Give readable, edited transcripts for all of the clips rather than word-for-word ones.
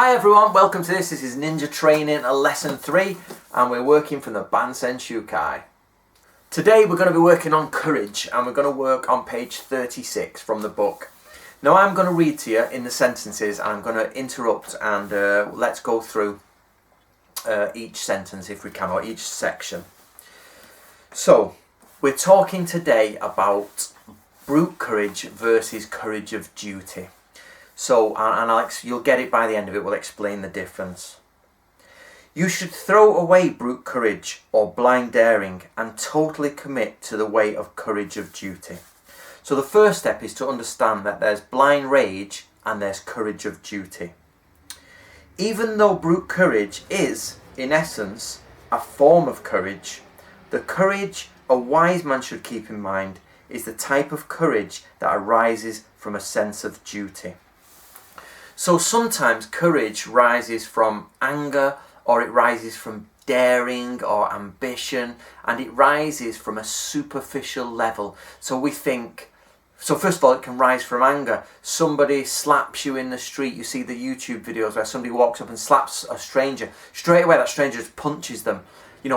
Hi everyone, welcome to this. This is Ninja Training Lesson 3 and we're working from the Bansen Shukai. Today we're going to be working on courage and we're going to work on page 36 from the book. Now I'm going to read to you in the sentences and I'm going to interrupt and let's go through each sentence if we can, or each section. So we're talking today about brute courage versus courage of duty. So, you'll get it by the end of it, we'll explain the difference. You should throw away brute courage or blind daring and totally commit to the way of courage of duty. So the first step is to understand that there's blind rage and there's courage of duty. Even though brute courage is, in essence, a form of courage, the courage a wise man should keep in mind is the type of courage that arises from a sense of duty. So sometimes courage rises from anger, or it rises from daring or ambition, and it rises from a superficial level. So first of all, it can rise from anger. Somebody slaps you in the street. You see the YouTube videos where somebody walks up and slaps a stranger. Straight away that stranger just punches them.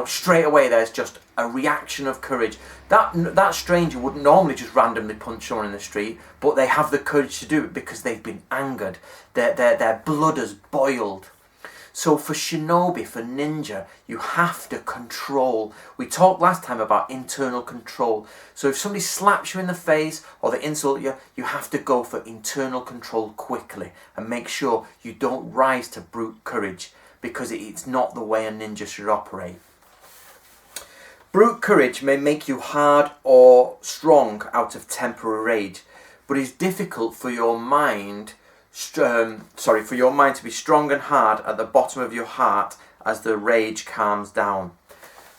Straight away there's just a reaction of courage. That stranger wouldn't normally just randomly punch someone in the street, but they have the courage to do it because they've been angered. Their blood has boiled. So for shinobi, for ninja, you have to control. We talked last time about internal control. So if somebody slaps you in the face or they insult you, you have to go for internal control quickly and make sure you don't rise to brute courage, because it's not the way a ninja should operate. Brute courage may make you hard or strong out of temporary rage, but it's difficult for your mind to be strong and hard at the bottom of your heart as the rage calms down.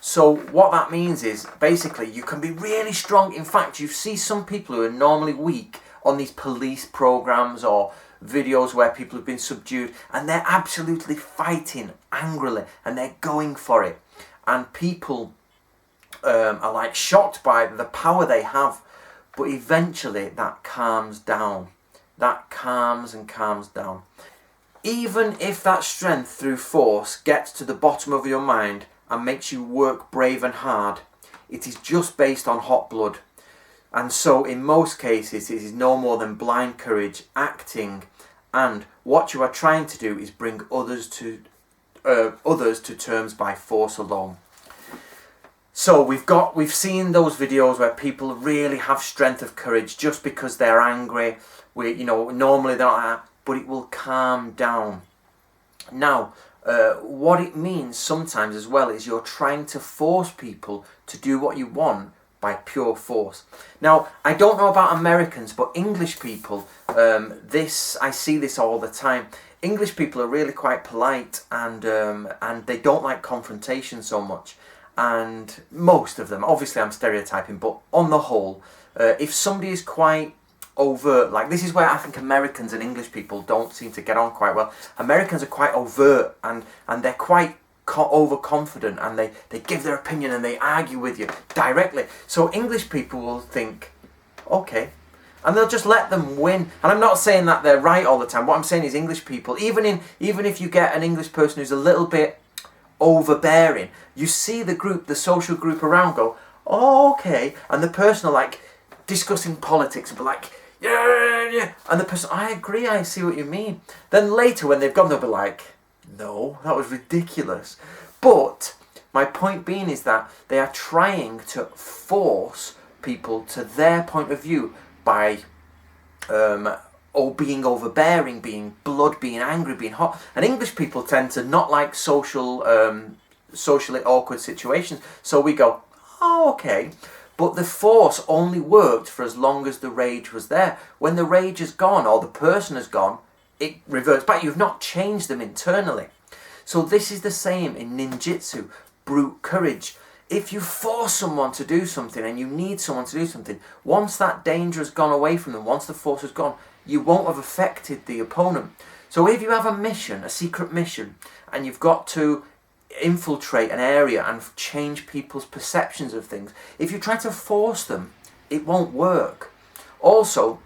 So what that means is, basically, you can be really strong. In fact, you see some people who are normally weak on these police programs or videos where people have been subdued, and they're absolutely fighting angrily and they're going for it. And people are shocked by the power they have, but eventually that calms down. That calms and calms down. Even if that strength through force gets to the bottom of your mind and makes you work brave and hard, it is just based on hot blood. And so in most cases it is no more than blind courage acting, and what you are trying to do is bring others to terms by force alone. So we've seen those videos where people really have strength of courage just because they're angry. Normally they're not, but it will calm down. Now, what it means sometimes as well is you're trying to force people to do what you want by pure force. Now, I don't know about Americans, but English people, I see this all the time. English people are really quite polite and they don't like confrontation so much. And most of them, obviously I'm stereotyping, but on the whole, if somebody is quite overt, like this is where I think Americans and English people don't seem to get on quite well. Americans are quite overt and they're quite overconfident, and they give their opinion and they argue with you directly. So English people will think, okay, and they'll just let them win. And I'm not saying that they're right all the time. What I'm saying is English people, even if you get an English person who's a little bit overbearing, you see the social group around go, oh, okay, and the person are discussing politics and be like, yeah, and the person, I agree, I see what you mean. Then later when they've gone, they'll be like, no, that was ridiculous. But my point being is that they are trying to force people to their point of view by being overbearing, being blood, being angry, being hot. And English people tend to not like socially awkward situations. So we go, oh, okay. But the force only worked for as long as the rage was there. When the rage is gone or the person is gone, it reverts back. You've not changed them internally. So this is the same in ninjutsu, brute courage. If you force someone to do something and you need someone to do something, once that danger has gone away from them, once the force has gone, you won't have affected the opponent. So if you have a mission, a secret mission, and you've got to infiltrate an area and change people's perceptions of things, if you try to force them, it won't work. Also,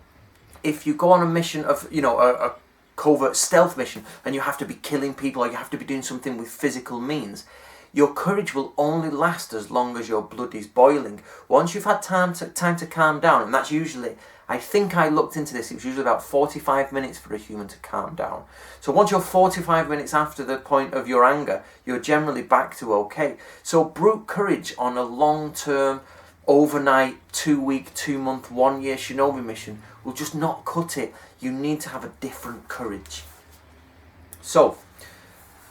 if you go on a mission of, covert stealth mission and you have to be killing people, or you have to be doing something with physical means, your courage will only last as long as your blood is boiling. Once you've had time to calm down, and that's usually, I think I looked into this, it was usually about 45 minutes for a human to calm down. So once you're 45 minutes after the point of your anger, you're generally back to okay. So brute courage on a long-term, overnight, 2-week, 2-month, 1-year Shinobi mission will just not cut it. You need to have a different courage. So,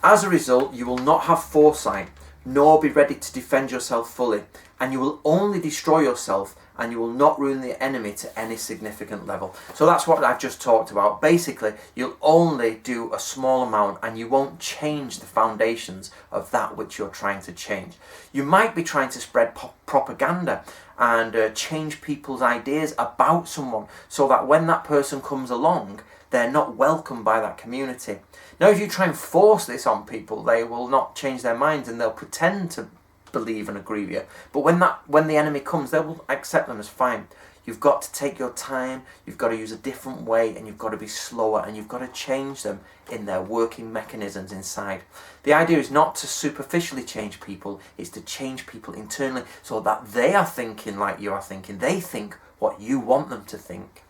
as a result, you will not have foresight, nor be ready to defend yourself fully, and you will only destroy yourself, and you will not ruin the enemy to any significant level. So that's what I've just talked about. Basically, you'll only do a small amount, and you won't change the foundations of that which you're trying to change. You might be trying to spread propaganda and change people's ideas about someone, so that when that person comes along, they're not welcomed by that community. Now, if you try and force this on people, they will not change their minds and they'll pretend to believe and agree with you. But when the enemy comes, they will accept them as fine. You've got to take your time, you've got to use a different way, and you've got to be slower, and you've got to change them in their working mechanisms inside. The idea is not to superficially change people, it's to change people internally so that they are thinking like you are thinking. They think what you want them to think.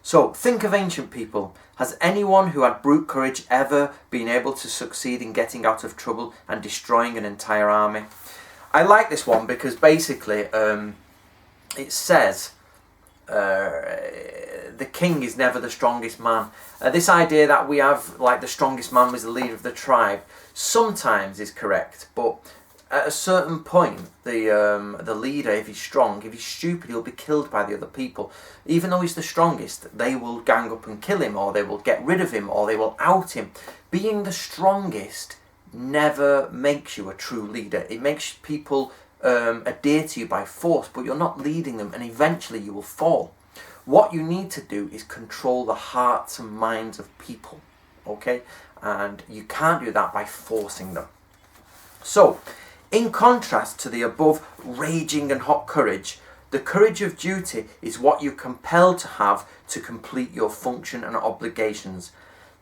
So, think of ancient people. Has anyone who had brute courage ever been able to succeed in getting out of trouble and destroying an entire army? I like this one because basically it says the king is never the strongest man. This idea that we have, like, the strongest man was the leader of the tribe, sometimes is correct, but at a certain point, the leader, if he's strong, if he's stupid, he'll be killed by the other people. Even though he's the strongest, they will gang up and kill him, or they will get rid of him, or they will out him. Being the strongest never makes you a true leader. It makes people adhere to you by force, but you're not leading them, and eventually you will fall. What you need to do is control the hearts and minds of people, okay? And you can't do that by forcing them. So, in contrast to the above raging and hot courage, the courage of duty is what you're compelled to have to complete your function and obligations.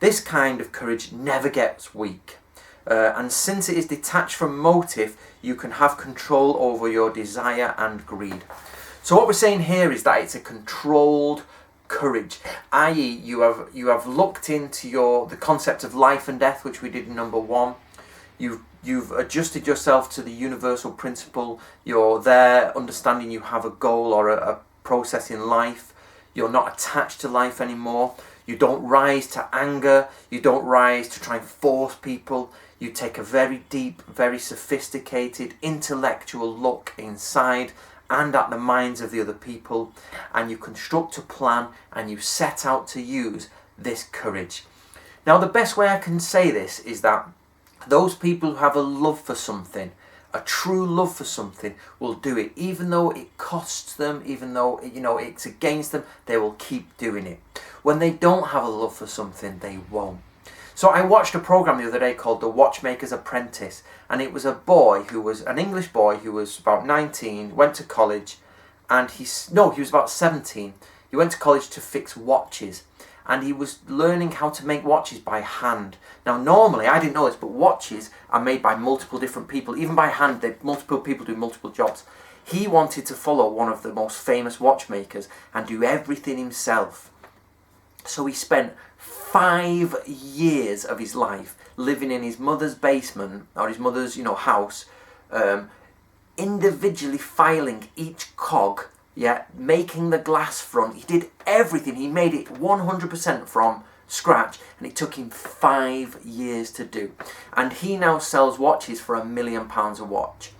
This kind of courage never gets weak. And since it is detached from motive, you can have control over your desire and greed. So what we're saying here is that it's a controlled courage, i.e. you have looked into the concept of life and death, which we did in number 1. You've adjusted yourself to the universal principle. You're there understanding you have a goal or a process in life. You're not attached to life anymore. You don't rise to anger. You don't rise to try and force people. You take a very deep, very sophisticated, intellectual look inside and at the minds of the other people, and you construct a plan and you set out to use this courage. Now, the best way I can say this is that those people who have a love for something, a true love for something, will do it. Even though it costs them, even though it's against them, they will keep doing it. When they don't have a love for something, they won't. So I watched a program the other day called The Watchmaker's Apprentice, and it was a boy who was an English boy who was about 19, went to college, and he was about 17. He went to college to fix watches. And he was learning how to make watches by hand. Now, normally, I didn't know this, but watches are made by multiple different people. Even by hand, multiple people do multiple jobs. He wanted to follow one of the most famous watchmakers and do everything himself. So he spent 5 years of his life living in his mother's basement, or his mother's, house, individually filing each cog, making the glass front. He did everything. He made it 100% from scratch, and it took him 5 years to do. And he now sells watches for £1 million a watch.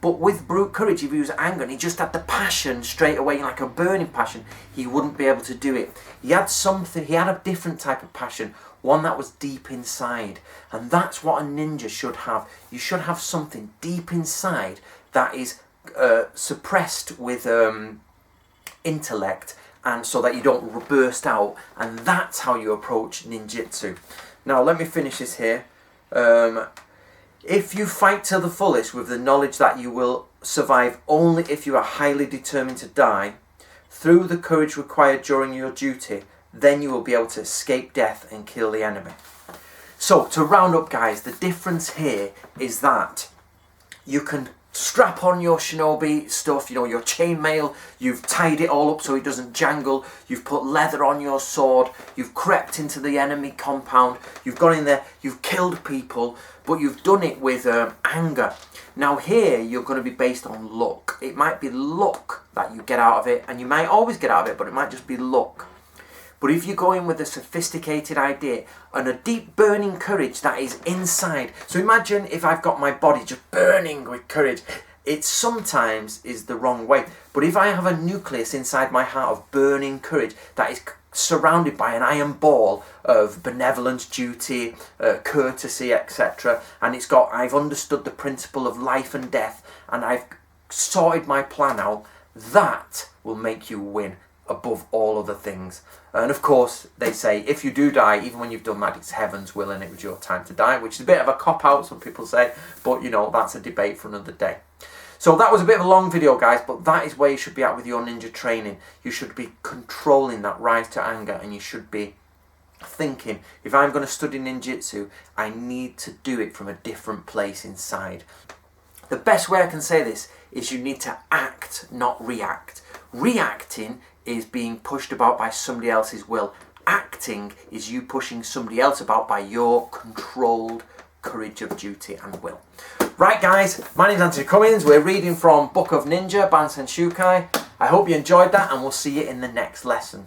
But with brute courage, if he was angry and he just had the passion straight away, like a burning passion, he wouldn't be able to do it. He had a different type of passion, one that was deep inside. And that's what a ninja should have. You should have something deep inside that is suppressed with intellect, and so that you don't burst out, and that's how you approach ninjutsu. Now let me finish this here. If you fight to the fullest with the knowledge that you will survive only if you are highly determined to die, through the courage required during your duty, then you will be able to escape death and kill the enemy. So to round up, guys, the difference here is that you can strap on your shinobi stuff, your chainmail, you've tied it all up so it doesn't jangle, you've put leather on your sword, you've crept into the enemy compound, you've gone in there, you've killed people, but you've done it with anger. Now here you're going to be based on luck. It might be luck that you get out of it, and you might always get out of it, but it might just be luck. But if you go in with a sophisticated idea and a deep burning courage that is inside. So imagine if I've got my body just burning with courage. It sometimes is the wrong way. But if I have a nucleus inside my heart of burning courage that is surrounded by an iron ball of benevolence, duty, courtesy, etc. And I've understood the principle of life and death, and I've sorted my plan out, that will make you win above all other things. And of course, they say if you do die, even when you've done that, it's heaven's will and it was your time to die, which is a bit of a cop-out, some people say, but that's a debate for another day. So that was a bit of a long video, guys, but that is where you should be at with your ninja training. You should be controlling that rise to anger, and you should be thinking, if I'm going to study ninjutsu, I need to do it from a different place inside. The best way I can say this is you need to act, not react. Reacting is being pushed about by somebody else's will. Acting is you pushing somebody else about by your controlled courage of duty and will. Right, guys, my name's Anthony Cummins. We're reading from Book of Ninja, Bansen Shukai. I hope you enjoyed that, and we'll see you in the next lesson.